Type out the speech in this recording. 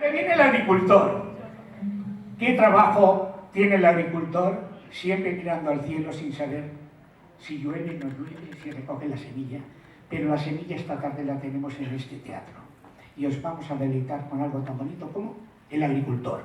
Me viene el agricultor. ¿Qué trabajo tiene el agricultor? Siempre mirando al cielo sin saber si llueve o no llueve, si recoge la semilla. Pero la semilla esta tarde la tenemos en este teatro. Y os vamos a deleitar con algo tan bonito como el agricultor.